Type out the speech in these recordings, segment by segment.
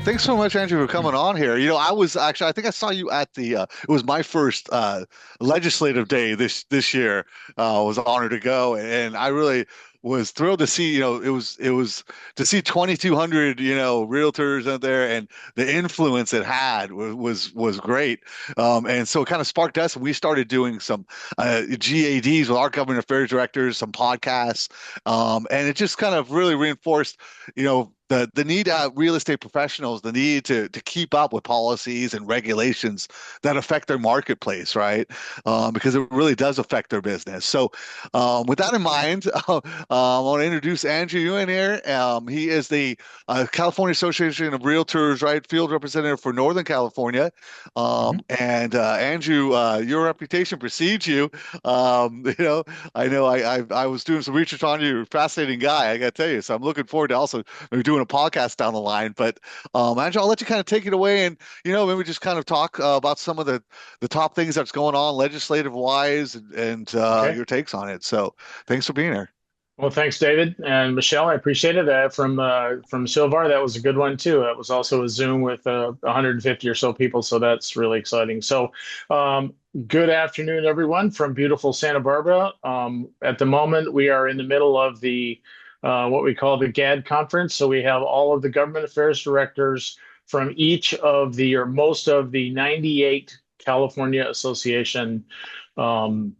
Thanks so much, Andrew, for coming on here. I think I saw you at it was my first legislative day this year. I was honored to go, and I really was thrilled to see, it was to see 2,200, realtors out there, and the influence it had was great. And so it kind of sparked us. We started doing some GADs with our government affairs directors, some podcasts, and it just kind of really reinforced, the need real estate professionals, the need to keep up with policies and regulations that affect their marketplace, right? Because it really does affect their business. So, with that in mind, I want to introduce Andrew Hughan here. He is the California Association of Realtors, right, field representative for Northern California. Mhm. And Andrew, your reputation precedes you. I know I was doing some research on you. You're a fascinating guy, I got to tell you. So I'm looking forward to also maybe doing a podcast down the line. But Andrew, I'll let you kind of take it away, and maybe just kind of talk about some of the top things that's going on legislative wise, and Okay. your takes on it. So thanks for being here. Well, thanks, David and Michelle. I appreciate it. From Silvar, that was a good one too. That was also a Zoom with 150 or so people, so that's really exciting. So, good afternoon, everyone, from beautiful Santa Barbara. At the moment, we are in the middle of the what we call the GAD conference. So we have all of the government affairs directors from each of the or most of the 98 California Association. Um,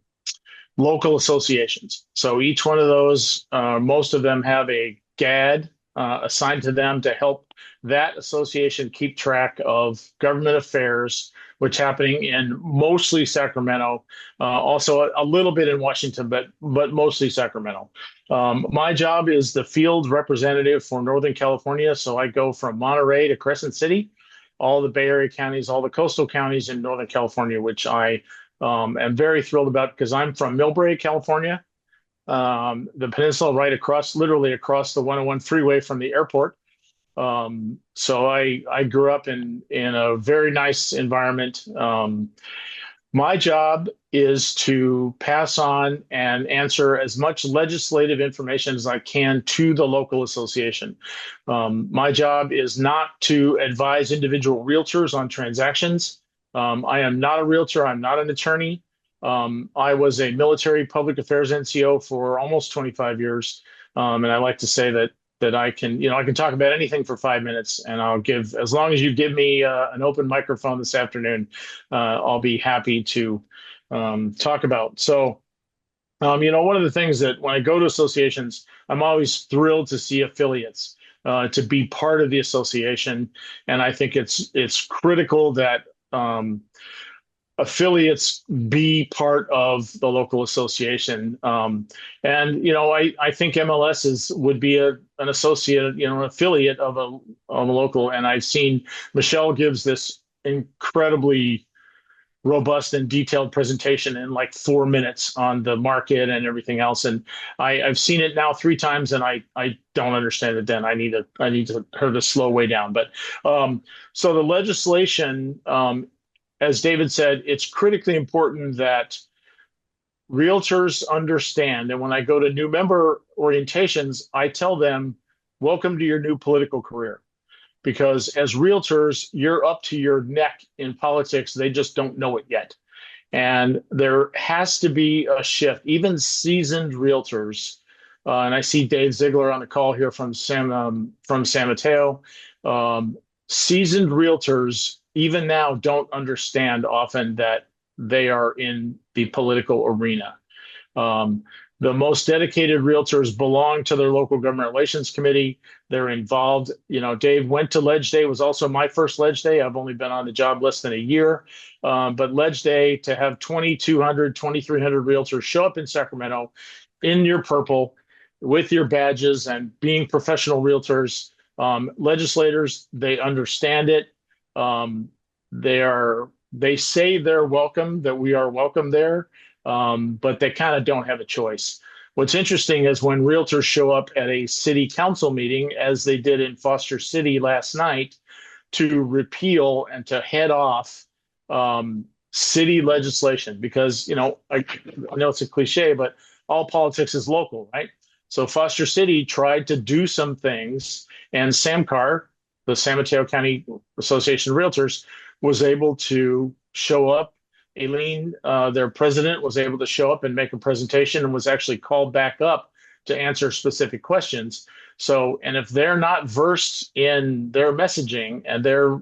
Local associations. So each one of those, most of them have a GAD assigned to them to help that association keep track of government affairs, which happening in mostly Sacramento, also a little bit in Washington, but mostly Sacramento. My job is the field representative for Northern California, so I go from Monterey to Crescent City, all the Bay Area counties, all the coastal counties in Northern California, which I am very thrilled about because I'm from Millbrae, California, the peninsula right across, literally across the 101 freeway from the airport. So I grew up in a very nice environment. My job is to pass on and answer as much legislative information as I can to the local association. My job is not to advise individual realtors on transactions. I am not a realtor. I'm not an attorney. I was a military public affairs NCO for almost 25 years, and I like to say that I can talk about anything for 5 minutes, and I'll give as long as you give me an open microphone this afternoon, I'll be happy to talk about. So, one of the things that when I go to associations, I'm always thrilled to see affiliates. To be part of the association, and I think it's critical that affiliates be part of the local association. I think would be an associate, an affiliate of a local. And I've seen Michelle gives this incredibly robust and detailed presentation in like 4 minutes on the market and everything else. And I've seen it now 3 times, and I don't understand it. Then I need her to slow way down. But so the legislation, as David said, it's critically important that realtors understand. And when I go to new member orientations, I tell them, welcome to your new political career. Because as realtors, you're up to your neck in politics. They just don't know it yet. And there has to be a shift. Even seasoned realtors, and I see Dave Ziegler on the call here from San Mateo. Seasoned realtors, even now, don't understand often that they are in the political arena. Um, the most dedicated realtors belong to their local government relations committee. They're involved. Dave went to Ledge Day. It was also my first Ledge Day. I've only been on the job less than a year. But Ledge Day, to have 2,200, 2,300 realtors show up in Sacramento in your purple with your badges and being professional realtors, legislators, they understand it. They say they're welcome, that we are welcome there, but they kind of don't have a choice. What's interesting is when realtors show up at a city council meeting, as they did in Foster City last night, to repeal and to head off city legislation, because I know it's a cliche, but all politics is local, right? So Foster City tried to do some things, and Sam Carr, the San Mateo County Association of Realtors was able to show up. Aileen, their president, was able to show up and make a presentation and was actually called back up to answer specific questions. So, and if they're not versed in their messaging and their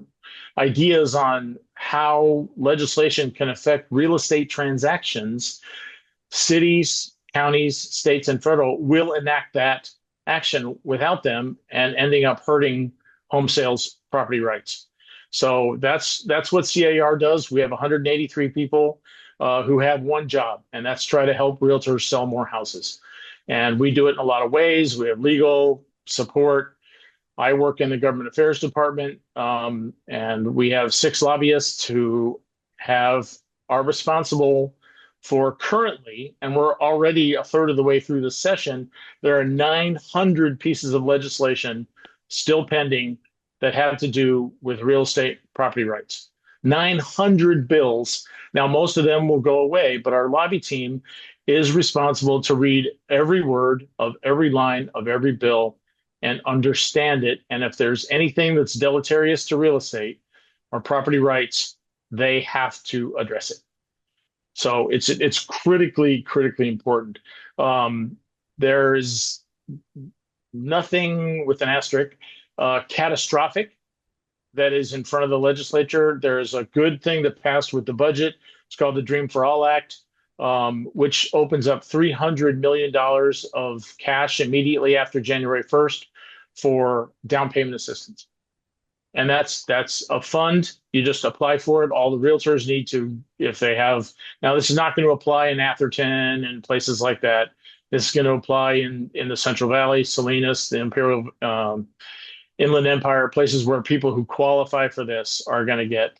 ideas on how legislation can affect real estate transactions, cities, counties, states, and federal will enact that action without them and ending up hurting home sales property rights. So that's what CAR does. We have 183 people who have one job, and that's try to help realtors sell more houses. And we do it in a lot of ways. We have legal support. I work in the government affairs department, and we have 6 lobbyists who are responsible for currently, and we're already a third of the way through the session, there are 900 pieces of legislation still pending that have to do with real estate property rights. 900 bills. Now, most of them will go away, but our lobby team is responsible to read every word of every line of every bill and understand it. And if there's anything that's deleterious to real estate or property rights, they have to address it. So it's critically important. There's nothing with an asterisk catastrophic that is in front of the legislature. There's a good thing that passed with the budget. It's called the Dream for All Act, which opens up $300 million of cash immediately after January 1st for down payment assistance. And that's a fund. You just apply for it. All the realtors need to, if they have, now this is not going to apply in Atherton and places like that. This is going to apply in the Central Valley, Salinas, the Imperial Inland Empire, places where people who qualify for this are going to get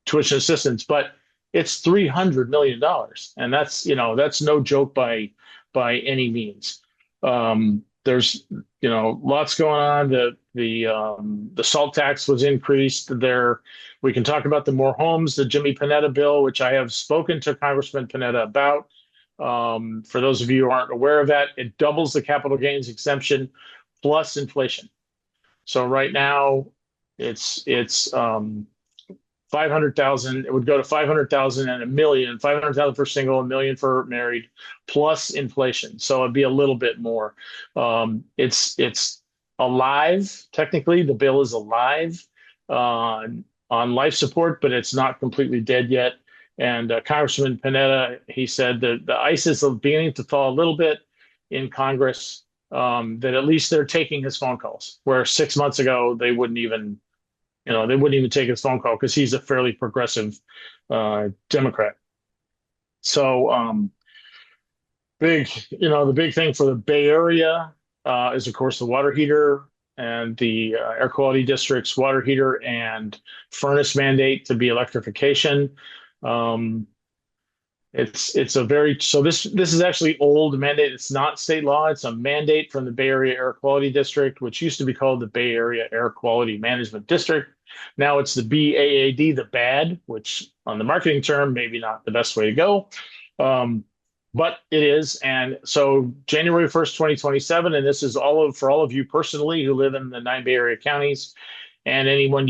tuition assistance. But it's $300 million. And that's no joke by any means. There's lots going on. The SALT tax was increased. We can talk about the more homes, the Jimmy Panetta bill, which I have spoken to Congressman Panetta about. For those of you who aren't aware of that, it doubles the capital gains exemption plus inflation. So right now it's 500,000. It would go to 500,000 and $1 million, 500,000 for single, $1 million for married, plus inflation. So it'd be a little bit more. It's alive. Technically, the bill is alive on life support, but it's not completely dead yet. And Congressman Panetta, he said that the ice is beginning to thaw a little bit in Congress. That at least they're taking his phone calls, where 6 months ago they wouldn't even take his phone call because he's a fairly progressive Democrat. So the big thing for the Bay Area is, of course, the water heater and the air quality district's water heater and furnace mandate to be electrification. This is actually old mandate. It's not state law. It's a mandate from the Bay Area Air Quality District, which used to be called the Bay Area Air Quality Management District. Now it's the BAAD, the BAD, which on the marketing term, maybe not the best way to go. But it is. And so January 1st, 2027, and this is for all of you personally who live in the 9 Bay Area counties and anyone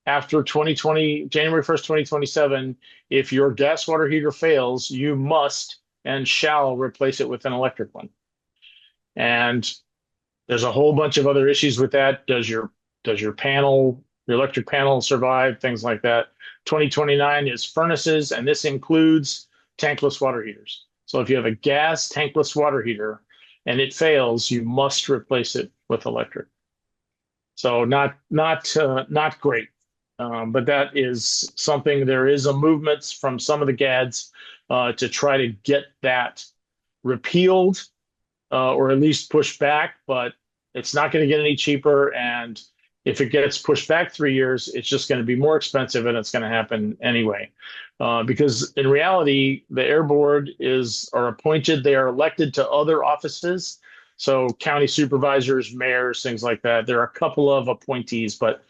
after January 1st, 2027, if your gas water heater fails, you must and shall replace it with an electric one. And there's a whole bunch of other issues with that. Does your electric panel survive? Things like that. 2029 is furnaces, and this includes tankless water heaters. So if you have a gas tankless water heater and it fails, you must replace it with electric. So not great. But that is something. There is a movement from some of the GADs to try to get that repealed or at least pushed back, but it's not going to get any cheaper. And if it gets pushed back 3 years, it's just going to be more expensive, and it's going to happen anyway. Because in reality, the Air Board are appointed. They are elected to other offices. So county supervisors, mayors, things like that. There are a couple of appointees, but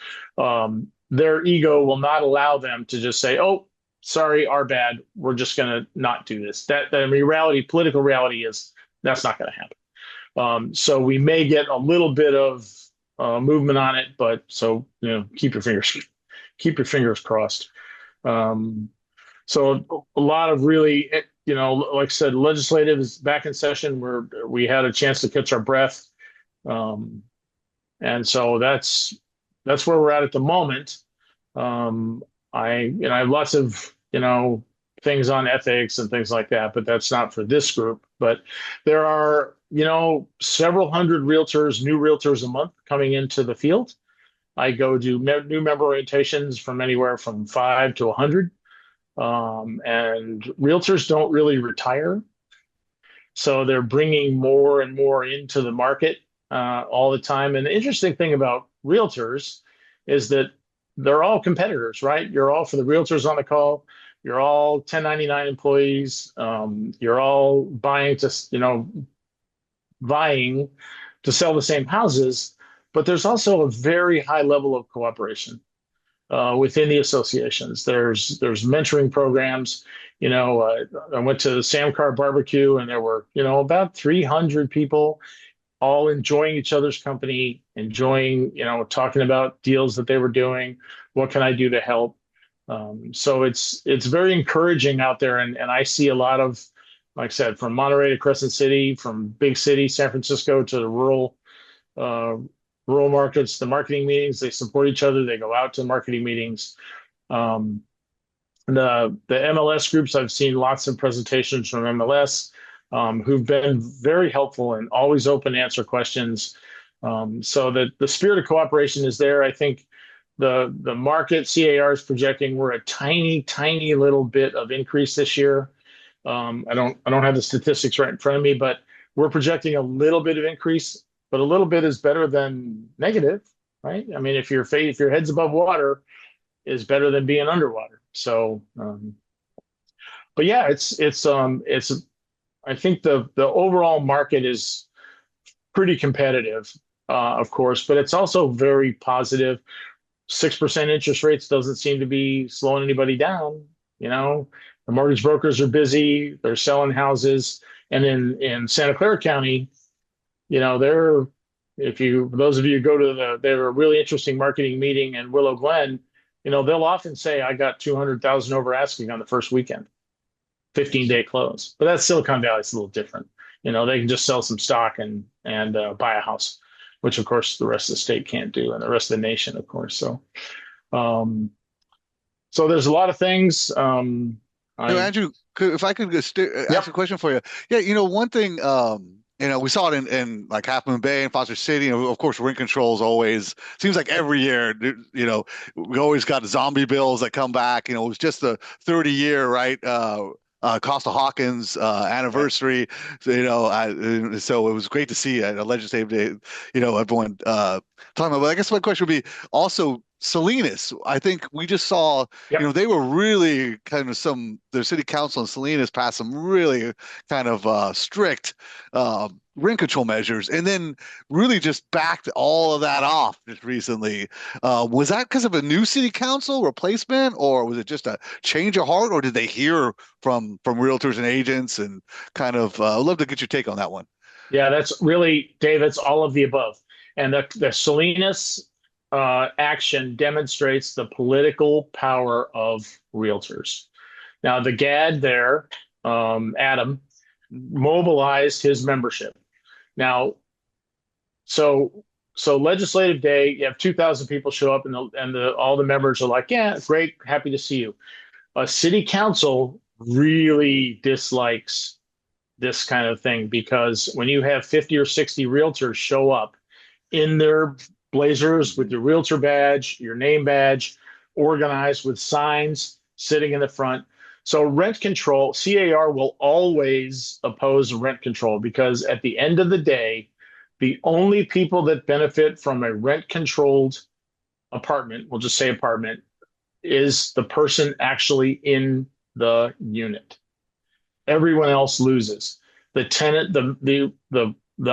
their ego will not allow them to just say, "Oh, sorry, our bad. We're just going to not do this." That the reality, political reality is that's not going to happen. So we may get a little bit of movement on it, but so keep your fingers crossed. Um, so a lot of really, like I said, legislative is back in session where we had a chance to catch our breath. Um, and so that's where we're at the moment. I have lots of, things on ethics and things like that, but that's not for this group. But there are, several hundred realtors, new realtors a month coming into the field. I go do new member orientations from anywhere from 5 to 100. And realtors don't really retire. So they're bringing more and more into the market all the time. And the interesting thing about realtors is that they're all competitors, right? You're all for the realtors on the call. You're all 1099 employees. You're all vying to sell the same houses. But there's also a very high level of cooperation within the associations. There's mentoring programs. I went to the Sam Carr barbecue, and there were about 300 people all enjoying each other's company, enjoying talking about deals that they were doing. What can I do to help? So it's very encouraging out there, and I see a lot of, like I said, from Monterey to Crescent City, from big city San Francisco to the uh, rural markets, the marketing meetings. They support each other. They go out to marketing meetings. Um, the MLS groups, I've seen lots of presentations from MLS who've been very helpful and always open to answer questions. So the spirit of cooperation is there. I think the market CAR is projecting we're a tiny little bit of increase this year. I don't have the statistics right in front of me, but we're projecting a little bit of increase, but a little bit is better than negative, right? I mean, if your head's above water, is better than being underwater. So, but yeah, it's. I think the overall market is pretty competitive, of course, but it's also very positive. 6% interest rates doesn't seem to be slowing anybody down. The mortgage brokers are busy; they're selling houses, and in Santa Clara County, they're if you those of you who go to they're a really interesting marketing meeting in Willow Glen. They'll often say, I got 200,000 over asking on the first weekend, 15-day close. But that's Silicon Valley. It's a little different. They can just sell some stock and buy a house, which of course the rest of the state can't do, and the rest of the nation, of course. Um, so there's a lot of things. Andrew, if I could just ask Yep, a question for you. Yeah, one thing, we saw it in like Half Moon Bay and Foster City, and of course, rent control is always seems like every year, we always got zombie bills that come back. It was just the 30-year, right? Costa Hawkins right. anniversary. So it was great to see at a legislative day, everyone talking about. But I guess my question would be also Salinas. I think we just saw, Yep. they were really kind of their city council in Salinas passed some really kind of strict rent control measures, and then really just backed all of that off just recently. Was that because of a new city council replacement, or was it just a change of heart, or did they hear from realtors and agents and kind of I'd love to get your take on that one. Yeah, that's really, Dave, it's all of the above. And the Salinas action demonstrates the political power of realtors. Now, the GAD there, Adam, mobilized his membership. Now, so legislative day, you have 2,000 people show up, and all the members are like, "Yeah, great, happy to see you." A city council really dislikes this kind of thing because when you have 50 or 60 realtors show up in their blazers with your realtor badge, your name badge, organized with signs sitting in the front. So rent control, CAR will always oppose rent control because at the end of the day, the only people that benefit from a rent controlled apartment, we'll just say apartment, is the person actually in the unit. Everyone else loses. The tenant, the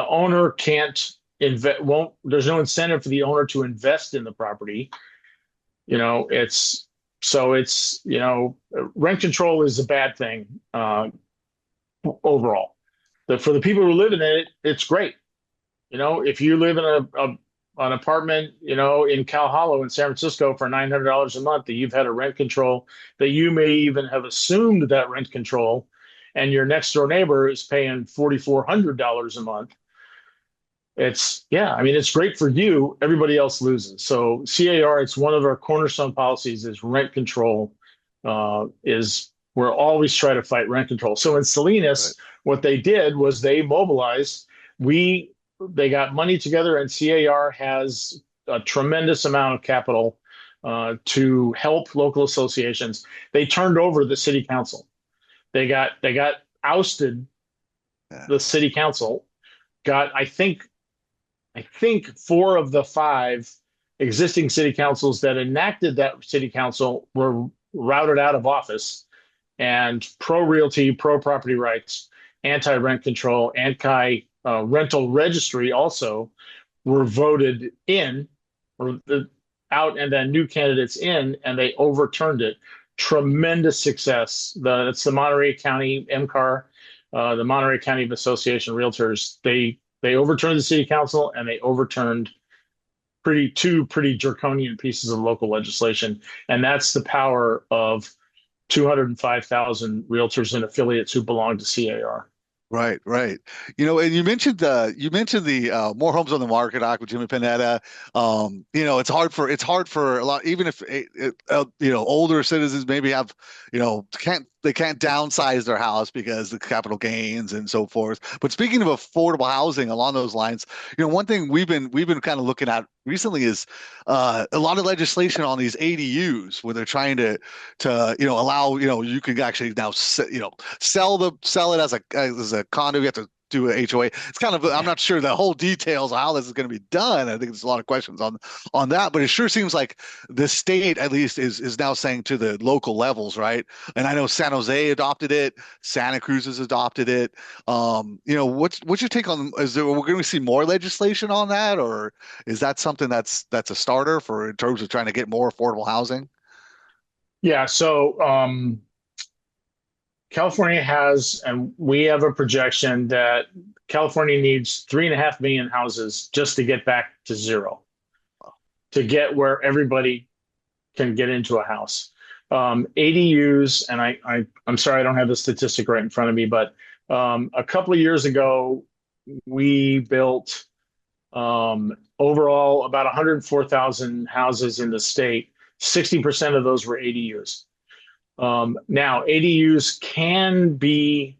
owner can't invest. Won't. There's no incentive for the owner to invest in the property. It's rent control is a bad thing overall. For the people who live in it, it's great. If you live in an apartment, in Cal Hollow in San Francisco for $900 a month, that you've had a rent control, that you may even have assumed that rent control, and your next door neighbor is paying $4,400 a month. It's great for you. Everybody else loses. So CAR, it's one of our cornerstone policies is rent control. Is we're always try to fight rent control. So in Right. Salinas, what they did was they mobilized. They got money together, and CAR has a tremendous amount of capital to help local associations. They turned over the city council. They got ousted Yeah. the city council. Got I think four of the five existing city councils that enacted that city council were routed out of office, and pro realty, pro property rights, anti rent control, anti rental registry also were voted in or out, and then new candidates in, and they overturned it. Tremendous success. It's the Monterey County MCAR, the Monterey County Association of Realtors. They overturned the city council, and they overturned two pretty draconian pieces of local legislation, and that's the power of 205,000 realtors and affiliates who belong to CAR. Right, right. And you mentioned the more homes on the market act with Jimmy Panetta. It's hard for a lot, even if older citizens maybe have they can't downsize their house because the capital gains and so forth. But speaking of affordable housing along those lines, one thing we've been kind of looking at recently is a lot of legislation on these ADUs where they're trying to allow you can actually now sell it as a condo. You have to do an HOA. It's kind of I'm not sure the whole details of how this is going to be done. I think there's a lot of questions on that, but it sure seems like the state at least is now saying to the local levels, right? And I know San Jose adopted it, Santa Cruz has adopted it. What's your take on? Is there we're going to see more legislation on that, or is that something that's a starter for in terms of trying to get more affordable housing? Yeah, so California has, and we have a projection that California needs 3.5 million houses just to get back to zero, to get where everybody can get into a house. ADUs, and I'm sorry, I don't have the statistic right in front of me, but a couple of years ago, we built overall about 104,000 houses in the state. 60% of those were ADUs. Now, ADUs can be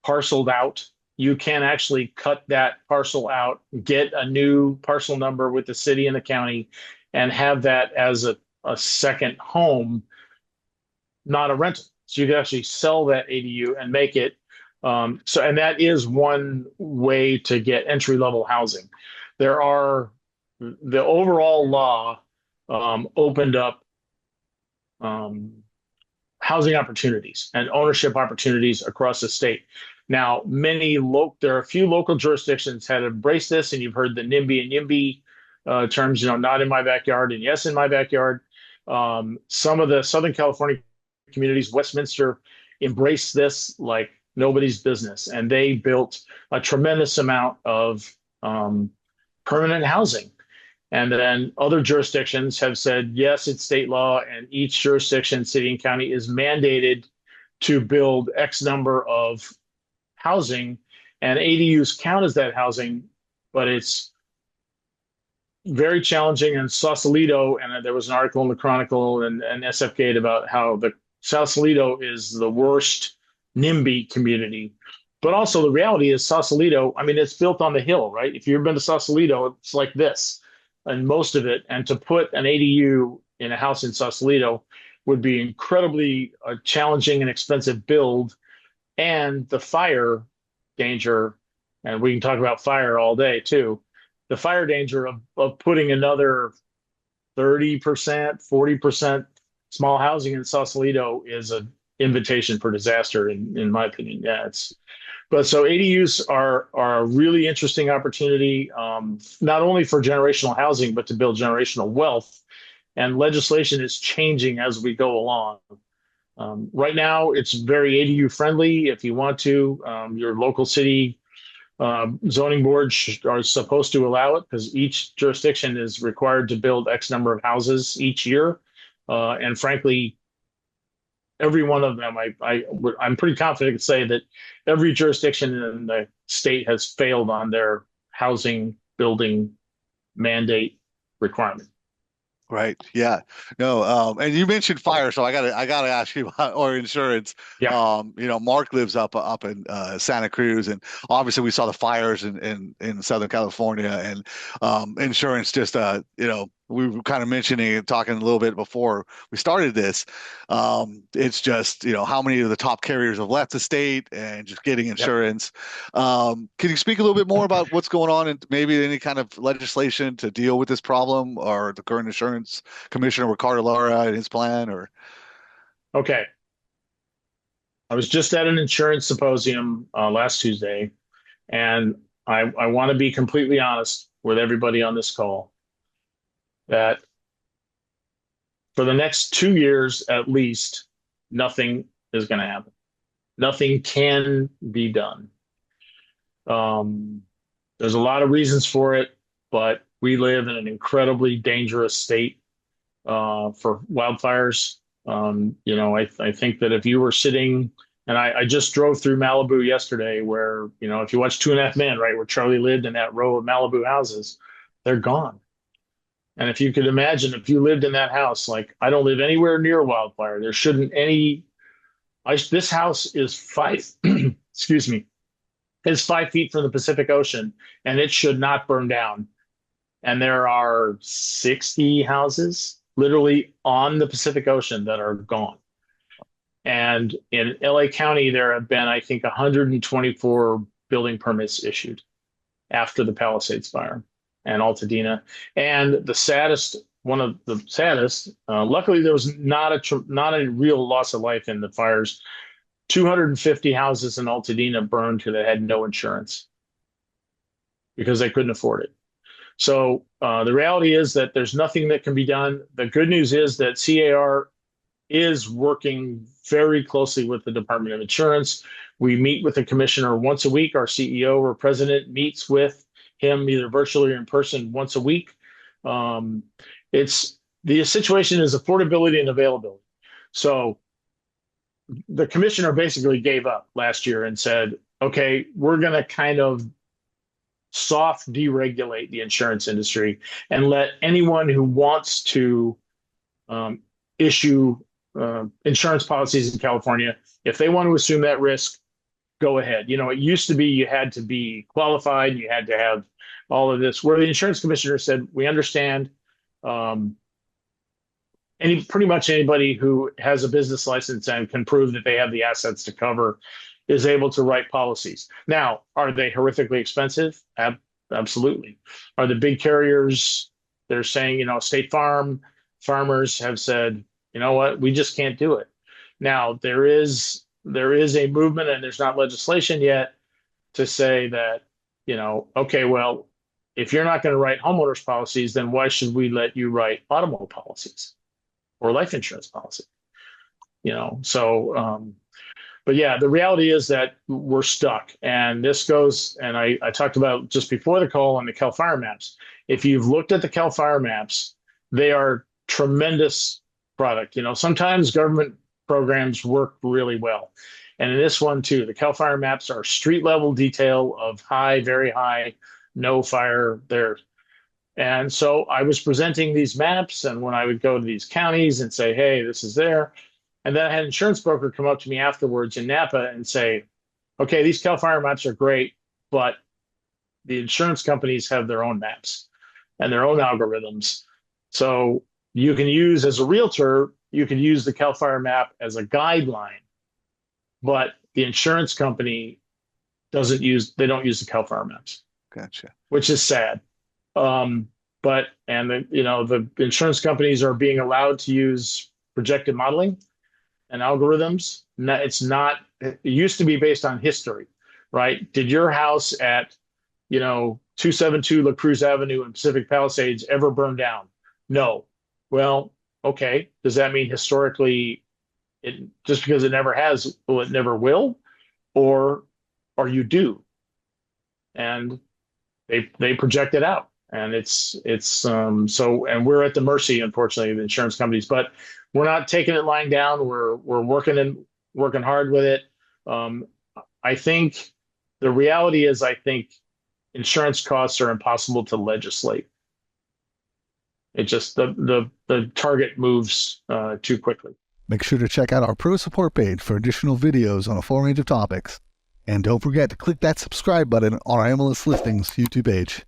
parceled out. You can actually cut that parcel out, get a new parcel number with the city and the county, and have that as a second home, not a rental. So you can actually sell that ADU and make it. And that is one way to get entry level housing. The overall law opened up um, housing opportunities and ownership opportunities across the state. Now, there are a few local jurisdictions that have embraced this, and you've heard the NIMBY and YIMBY terms, not in my backyard and yes in my backyard. Some of the Southern California communities, Westminster, embraced this like nobody's business, and they built a tremendous amount of permanent housing. And then other jurisdictions have said, yes, it's state law, and each jurisdiction, city and county, is mandated to build X number of housing, and ADUs count as that housing, but it's very challenging. In Sausalito, and there was an article in the Chronicle and SF Gate about how the Sausalito is the worst NIMBY community. But also the reality is Sausalito, I mean, it's built on the hill, right? If you've ever been to Sausalito, it's like this and most of it. And to put an ADU in a house in Sausalito would be incredibly challenging and expensive build. And the fire danger, and we can talk about fire all day too, the fire danger of putting another 30%, 40% small housing in Sausalito is an invitation for disaster, in my opinion. Yeah, but so ADUs are a really interesting opportunity, not only for generational housing, but to build generational wealth. And legislation is changing as we go along. Right now, it's very ADU friendly. If you want to, your local city Zoning boards are supposed to allow it because each jurisdiction is required to build X number of houses each year. And frankly, every one of them, I'm pretty confident to say that every jurisdiction in the state has failed on their housing building mandate requirement. Right. Yeah. No. And you mentioned fire, so I gotta ask you about or insurance. Yeah. Mark lives up in Santa Cruz, and obviously we saw the fires in Southern California, and insurance just we were kind of mentioning and talking a little bit before we started this. It's just how many of the top carriers have left the state and just getting Yep. insurance. Can you speak a little bit more about what's going on and maybe any kind of legislation to deal with this problem or the current insurance commissioner Ricardo Lara and his plan or Okay. I was just at an insurance symposium last Tuesday, and I want to be completely honest with everybody on this call that for the next 2 years at least, nothing is going to happen. Nothing can be done. Um, there's a lot of reasons for it, but we live in an incredibly dangerous state for wildfires. I think that if you were sitting, and I just drove through Malibu yesterday, where, if you watch Two and a Half Men, right, where Charlie lived in that row of Malibu houses, they're gone. And if you could imagine, if you lived in that house, like I don't live anywhere near wildfire, there shouldn't any. This house is five, excuse me, is 5 feet from the Pacific Ocean, and it should not burn down. And there are 60 houses literally on the Pacific Ocean that are gone. And in LA County, there have been, I think, 124 building permits issued after the Palisades fire and Altadena. And one of the saddest, luckily there was not a real loss of life in the fires. 250 houses in Altadena burned because they had no insurance because they couldn't afford it. So the reality is that there's nothing that can be done. The good news is that CAR is working very closely with the Department of Insurance. We meet with the commissioner once a week. Our CEO or president meets with him either virtually or in person once a week. The situation is affordability and availability. So the commissioner basically gave up last year and said, okay, we're going to kind of soft deregulate the insurance industry and let anyone who wants to issue insurance policies in California, if they want to assume that risk, go ahead. It used to be you had to be qualified, you had to have all of this, where the insurance commissioner said, we understand. Pretty much anybody who has a business license and can prove that they have the assets to cover is able to write policies. Now, are they horrifically expensive? Absolutely. Are the big carriers, they're saying, State Farm, farmers have said, you know what, we just can't do it. Now, there is a movement, and there's not legislation yet to say that, okay, well, if you're not going to write homeowners policies, then why should we let you write automobile policies or life insurance policy? But yeah, the reality is that we're stuck. And this goes, and I talked about just before the call on the Cal Fire maps. If you've looked at the Cal Fire maps, they are tremendous product. Sometimes government programs work really well. And in this one too, the Cal Fire maps are street level detail of high, very high, no fire there. And so I was presenting these maps, and when I would go to these counties and say, hey, this is there. And then I had an insurance broker come up to me afterwards in Napa and say, okay, these Cal Fire maps are great, but the insurance companies have their own maps and their own algorithms. So you can use, as a realtor, you can use the Cal Fire map as a guideline, but the insurance company they don't use the Cal Fire maps. Gotcha. Which is sad. The insurance companies are being allowed to use projected modeling and algorithms. It used to be based on history, right? Did your house at, 272 La Cruz Avenue in Pacific Palisades ever burn down? No. Well, okay. Does that mean historically just because it never has, it never will? Or you do? and they project it out. And so, and we're at the mercy, unfortunately, of the insurance companies, but we're not taking it lying down. We're working hard with it. Um, I think the reality is, I think insurance costs are impossible to legislate. It just the target moves too quickly. Make sure to check out our pro support page for additional videos on a full range of topics. And don't forget to click that subscribe button on our MLS Listings YouTube page.